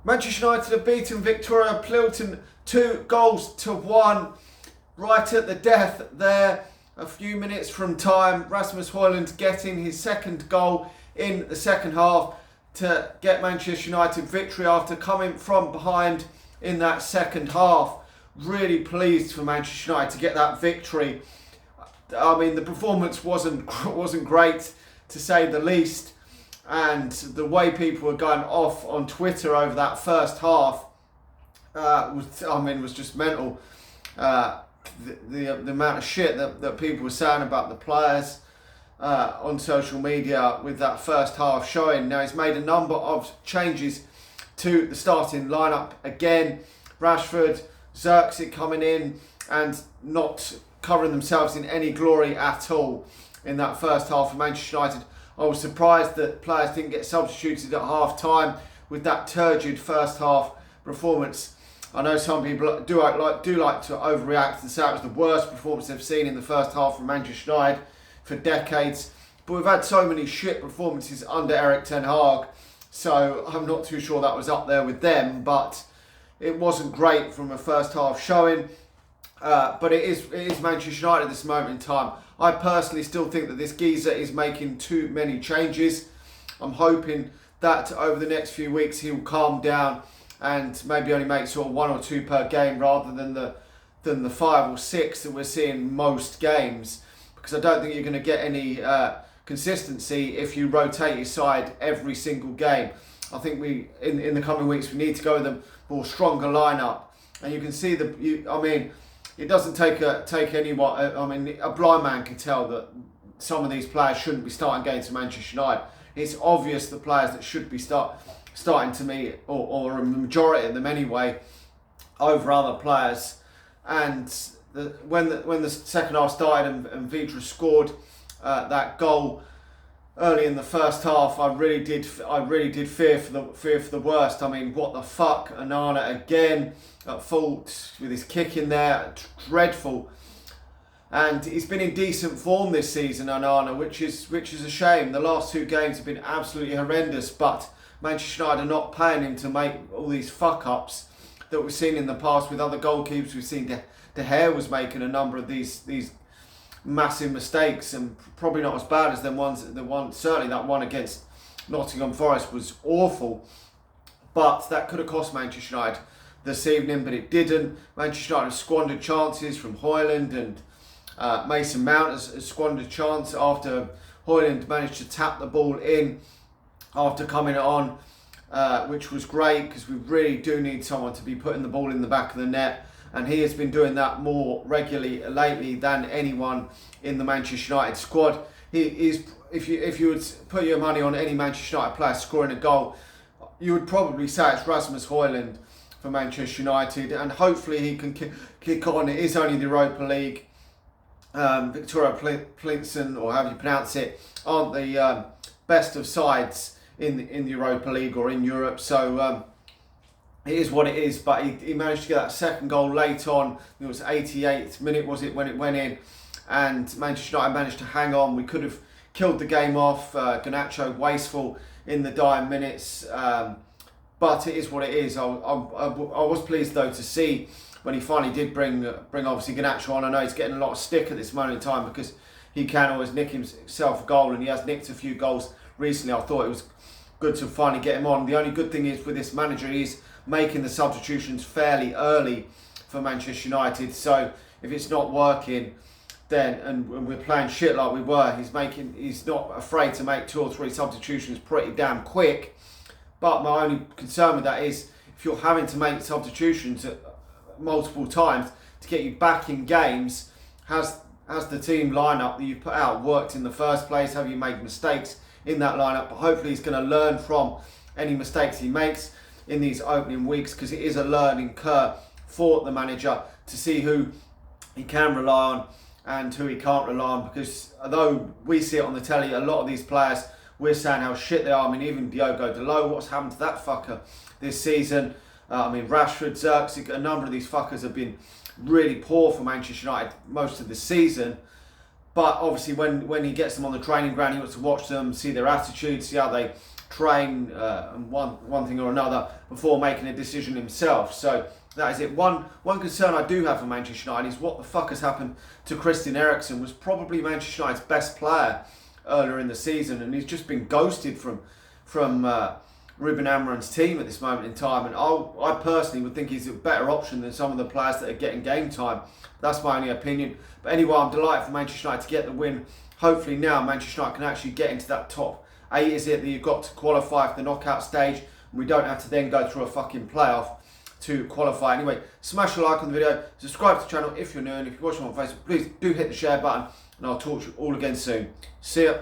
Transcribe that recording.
Manchester United have beaten Viktoria Plzen 2-1 right at the death there. A few minutes from time, Rasmus Hojlund getting his second goal in the second half to get Manchester United victory after coming from behind in that second half. Really pleased for Manchester United to get that victory. I mean, the performance wasn't great, to say the least, and the way people were going off on Twitter over that first half was just mental. The amount of shit that people were saying about the players on social media with that first half showing. Now, he's made a number of changes to the starting lineup again. Rashford, Xerxes coming in and not covering themselves in any glory at all in that first half of Manchester United. I was surprised that players didn't get substituted at half time with that turgid first half performance. I know some people do like to overreact and say it was the worst performance they've seen in the first half from Manchester United for decades. But we've had so many shit performances under Erik ten Hag, so I'm not too sure that was up there with them. But it wasn't great from a first half showing. But it is Manchester United at this moment in time. I personally still think that this geezer is making too many changes. I'm hoping that over the next few weeks he'll calm down and maybe only make sort of 1 or 2 per game rather than the 5 or 6 that we're seeing most games. Because I don't think you're going to get any consistency if you rotate your side every single game. I think in the coming weeks we need to go with a more stronger lineup, and you can see it doesn't take anyone. A blind man can tell that some of these players shouldn't be starting games for Manchester United. It's obvious the players that should be starting to me, or a majority of them anyway, over other players. And when the second half started and Vydra scored that goal early in the first half, I really did fear for the worst. I mean, what the fuck? Onana again at fault with his kick in there, dreadful. And he's been in decent form this season, Onana, which is a shame. The last 2 games have been absolutely horrendous, but Manchester United are not paying him to make all these fuck ups that we've seen in the past with other goalkeepers. We've seen De Gea was making a number of these massive mistakes, and probably not as bad as certainly that one against Nottingham Forest was awful, but that could have cost Manchester United this evening, but it didn't. Manchester United squandered chances from Hojlund, and Mason Mount has squandered chance after Hojlund managed to tap the ball in after coming on, which was great because we really do need someone to be putting the ball in the back of the net. And he has been doing that more regularly lately than anyone in the Manchester United squad. He is, if you would put your money on any Manchester United player scoring a goal, you would probably say it's Rasmus Hojlund for Manchester United, and hopefully he can kick on. It is only the Europa League. Viktoria Plzen, or however you pronounce it, aren't the best of sides in the Europa League or in Europe. So it is what it is, but he managed to get that second goal late on. It was 88th minute, was it, when it went in, and Manchester United managed to hang on. We could have killed the game off. Garnacho wasteful in the dying minutes, but it is what it is. I was pleased though to see when he finally did bring obviously Garnacho on. I know he's getting a lot of stick at this moment in time because he can always nick himself a goal, and he has nicked a few goals recently. I thought it was good to finally get him on. The only good thing is with this manager, he's making the substitutions fairly early for Manchester United. So if it's not working, then and we're playing shit like we were, he's not afraid to make 2 or 3 substitutions pretty damn quick. But my only concern with that is if you're having to make substitutions multiple times to get you back in games, has the team lineup that you put out worked in the first place? Have you made mistakes in that lineup? But hopefully he's going to learn from any mistakes he makes in these opening weeks, because it is a learning curve for the manager to see who he can rely on and who he can't rely on. Because although we see it on the telly, a lot of these players, we're saying how shit they are. I mean, even Diogo Dalot, what's happened to that fucker this season? Rashford, Xerxes, a number of these fuckers have been really poor for Manchester United most of the season. But obviously when he gets them on the training ground, he wants to watch them, see their attitude, see how they train and one thing or another before making a decision himself. So that is it. One concern I do have for Manchester United is what the fuck has happened to Christian Eriksen. Was probably Manchester United's best player earlier in the season, and he's just been ghosted from Ruben Amorim's team at this moment in time. And I personally would think he's a better option than some of the players that are getting game time. That's my only opinion. But anyway, I'm delighted for Manchester United to get the win. Hopefully now Manchester United can actually get into that top 8, is it, that you've got to qualify for the knockout stage, and we don't have to then go through a fucking playoff to qualify. Anyway, smash a like on the video, subscribe to the channel if you're new, and if you're watching on Facebook, please do hit the share button, and I'll talk to you all again soon. See ya.